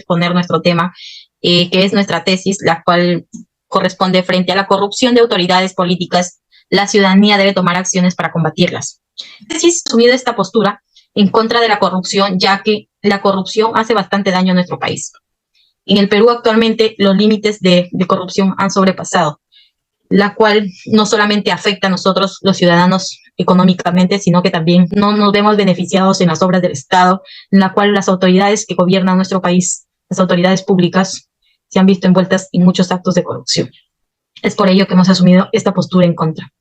exponer nuestro tema, que es nuestra tesis, la cual corresponde frente a la corrupción de autoridades políticas. La ciudadanía debe tomar acciones para combatirlas. La tesis ha asumido esta postura en contra de la corrupción, ya que la corrupción hace bastante daño a nuestro país. En el Perú actualmente los límites de corrupción han sobrepasado, la cual no solamente afecta a nosotros los ciudadanos económicamente, sino que también no nos vemos beneficiados en las obras del Estado, en la cual las autoridades que gobiernan nuestro país, las autoridades públicas, se han visto envueltas en muchos actos de corrupción. Es por ello que hemos asumido esta postura en contra.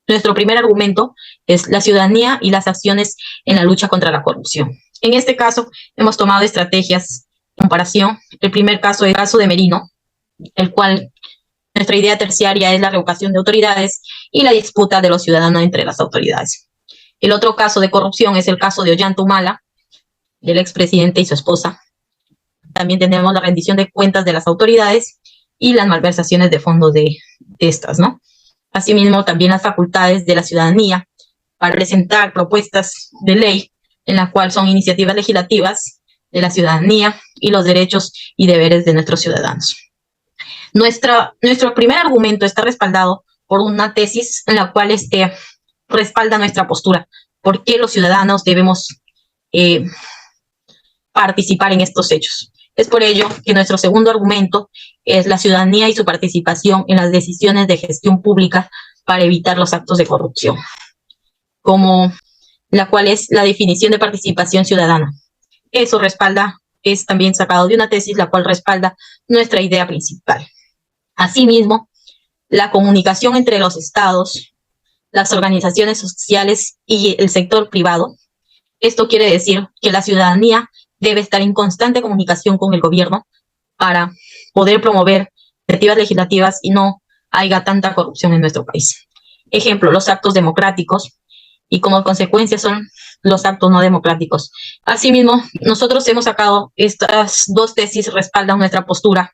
Nuestro primer argumento es la ciudadanía y las acciones en la lucha contra la corrupción. En este caso, hemos tomado estrategias de comparación. El primer caso es el caso de Merino, el cual nuestra idea terciaria es la revocación de autoridades y la disputa de los ciudadanos entre las autoridades. El otro caso de corrupción es el caso de Ollanta Humala, del expresidente y su esposa. También tenemos la rendición de cuentas de las autoridades y las malversaciones de fondos de estas, ¿no? Asimismo, también las facultades de la ciudadanía para presentar propuestas de ley, en la cual son iniciativas legislativas de la ciudadanía y los derechos y deberes de nuestros ciudadanos. Nuestro primer argumento está respaldado por una tesis en la cual respalda nuestra postura. ¿Por qué los ciudadanos debemos participar en estos hechos? Es por ello que nuestro segundo argumento es la ciudadanía y su participación en las decisiones de gestión pública para evitar los actos de corrupción, como la cual es la definición de participación ciudadana. Eso es también sacado de una tesis, la cual respalda nuestra idea principal. Asimismo, la comunicación entre los estados, las organizaciones sociales y el sector privado. Esto quiere decir que la ciudadanía debe estar en constante comunicación con el gobierno para poder promover iniciativas legislativas y no haya tanta corrupción en nuestro país. Ejemplo, los actos democráticos y como consecuencia son los actos no democráticos. Asimismo, nosotros hemos sacado estas dos tesis, respaldan nuestra postura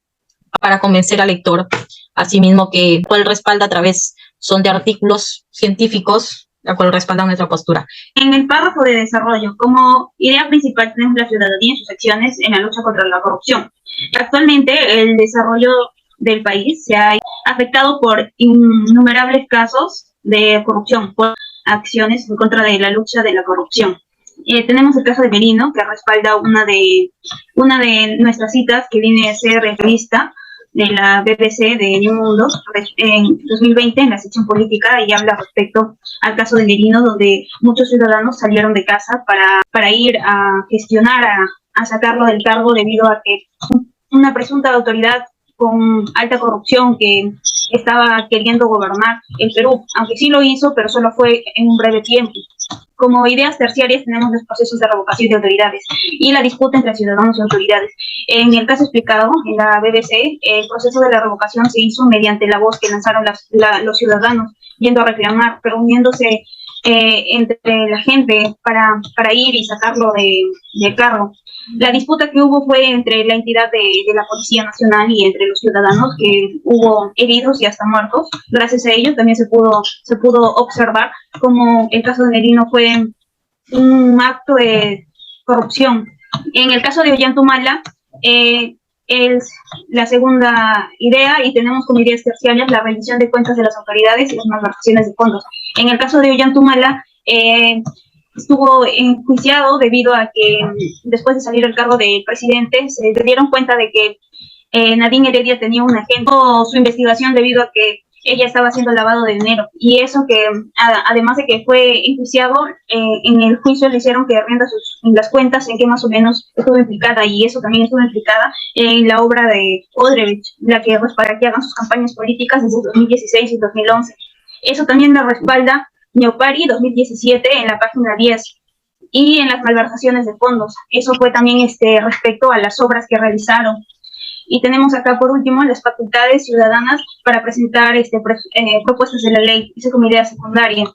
para convencer al lector, asimismo que cual respalda a través son de artículos científicos, la cual respalda nuestra postura. En el párrafo de desarrollo, como idea principal tenemos la ciudadanía y sus acciones en la lucha contra la corrupción. Actualmente el desarrollo del país se ha afectado por innumerables casos de corrupción, por acciones en contra de la lucha de la corrupción. Tenemos el caso de Merino, que respalda una de nuestras citas que viene a ser revista de la BBC de New Mundo en 2020 en la sección política, y habla respecto al caso de Merino, donde muchos ciudadanos salieron de casa para ir a gestionar, a sacarlo del cargo debido a que una presunta autoridad con alta corrupción que estaba queriendo gobernar el Perú, aunque sí lo hizo, pero solo fue en un breve tiempo. Como ideas terciarias tenemos los procesos de revocación de autoridades y la disputa entre ciudadanos y autoridades. En el caso explicado en la BBC, el proceso de la revocación se hizo mediante la voz que lanzaron los ciudadanos, yendo a reclamar, reuniéndose entre la gente para ir y sacarlo del cargo. La disputa que hubo fue entre la entidad de la Policía Nacional y entre los ciudadanos, que hubo heridos y hasta muertos. Gracias a ello también se pudo observar como el caso de Merino fue un acto de corrupción. En el caso de Ollanta Humala, es la segunda idea, y tenemos como ideas terciarias la rendición de cuentas de las autoridades y las malversaciones de fondos. En el caso de Ollanta Humala, estuvo enjuiciado debido a que después de salir al cargo del presidente se dieron cuenta de que Nadine Heredia tenía un agente, o su investigación debido a que ella estaba haciendo lavado de dinero, y eso que además de que fue enjuiciado, en el juicio le hicieron que rinda las cuentas en que más o menos estuvo implicada, y eso también estuvo implicada en la obra de Odebrecht, la que para que hagan sus campañas políticas desde 2016 y 2011. Eso también la respalda Neopari 2017 en la página 10, y en las malversaciones de fondos. Eso fue también respecto a las obras que realizaron. Y tenemos acá por último las facultades ciudadanas para presentar propuestas de la ley, eso como idea secundaria.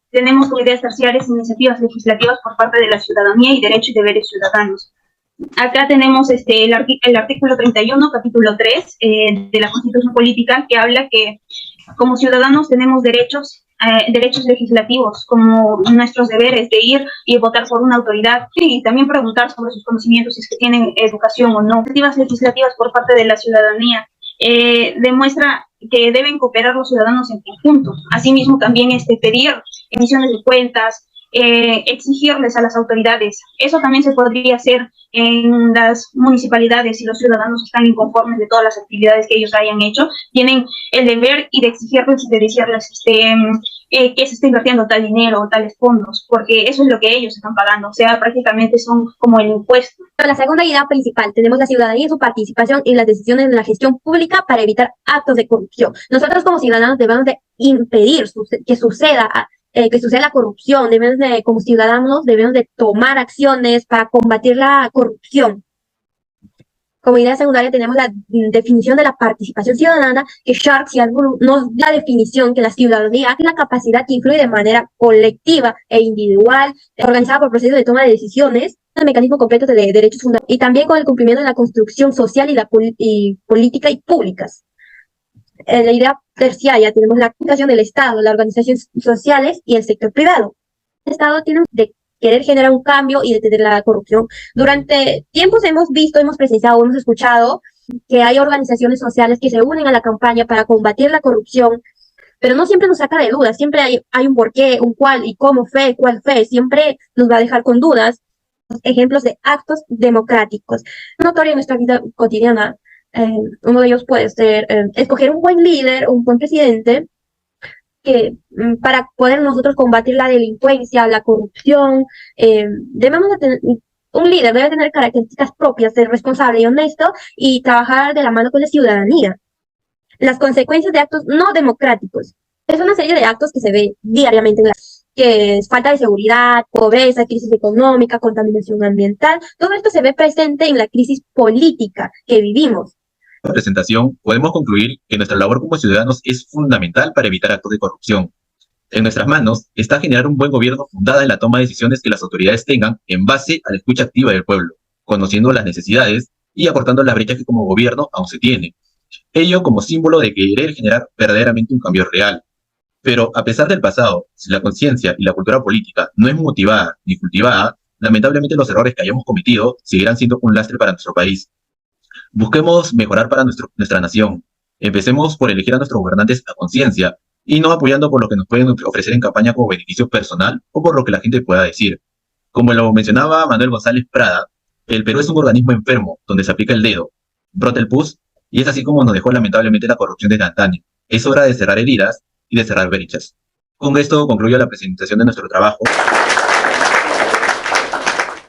Tenemos como ideas terciarias iniciativas legislativas por parte de la ciudadanía y derechos y deberes ciudadanos. Acá tenemos el artículo 31, capítulo 3 de la Constitución Política, que habla que como ciudadanos tenemos derechos derechos legislativos, como nuestros deberes de ir y votar por una autoridad, y también preguntar sobre sus conocimientos, si es que tienen educación o no. Iniciativas legislativas por parte de la ciudadanía demuestra que deben cooperar los ciudadanos en conjunto. Asimismo, también pedir emisiones de cuentas, exigirles a las autoridades. Eso también se podría hacer en las municipalidades. Si los ciudadanos están inconformes de todas las actividades que ellos hayan hecho, tienen el deber y de exigirles y de decirles que se está invirtiendo tal dinero o tales fondos, porque eso es lo que ellos están pagando, o sea, prácticamente son como el impuesto. La segunda idea principal, tenemos la ciudadanía y su participación en las decisiones de la gestión pública para evitar actos de corrupción. Nosotros como ciudadanos debemos de impedir que suceda la corrupción, como ciudadanos debemos de tomar acciones para combatir la corrupción. Como idea secundaria tenemos la definición de la participación ciudadana, que Sharks nos da la definición que la ciudadanía es la capacidad que influye de manera colectiva e individual, organizada por procesos de toma de decisiones, el mecanismo completo de derechos fundamentales, y también con el cumplimiento de la construcción social y política y públicas. En la idea terciaria tenemos la aplicación del Estado, las organizaciones sociales y el sector privado. El Estado tiene de querer generar un cambio y detener la corrupción. Durante tiempos hemos presenciado, hemos escuchado que hay organizaciones sociales que se unen a la campaña para combatir la corrupción, pero no siempre nos saca de dudas, siempre hay un porqué, un cuál y cómo cuál fe, siempre nos va a dejar con dudas. Ejemplos de actos democráticos. Notorio en nuestra vida cotidiana, uno de ellos puede ser escoger un buen líder, un buen presidente, que para poder nosotros combatir la delincuencia, la corrupción, debemos de tener, un líder debe tener características propias, ser responsable y honesto y trabajar de la mano con la ciudadanía. Las consecuencias de actos no democráticos. Es una serie de actos que se ve diariamente que es falta de seguridad, pobreza, crisis económica, contaminación ambiental. Todo esto se ve presente en la crisis política que vivimos. Presentación, podemos concluir que nuestra labor como ciudadanos es fundamental para evitar actos de corrupción. En nuestras manos está generar un buen gobierno fundada en la toma de decisiones que las autoridades tengan en base a la escucha activa del pueblo, conociendo las necesidades y acortando las brechas que como gobierno aún se tiene. Ello como símbolo de querer generar verdaderamente un cambio real. Pero a pesar del pasado, si la conciencia y la cultura política no es motivada ni cultivada, lamentablemente los errores que hayamos cometido seguirán siendo un lastre para nuestro país. Busquemos mejorar para nuestra nación. Empecemos por elegir a nuestros gobernantes a conciencia y no apoyando por lo que nos pueden ofrecer en campaña como beneficio personal o por lo que la gente pueda decir. Como lo mencionaba Manuel González Prada, el Perú es un organismo enfermo donde se aplica el dedo, brota el pus y es así como nos dejó lamentablemente la corrupción desde antaño. Es hora de cerrar heridas y de cerrar brechas. Con esto concluyo la presentación de nuestro trabajo.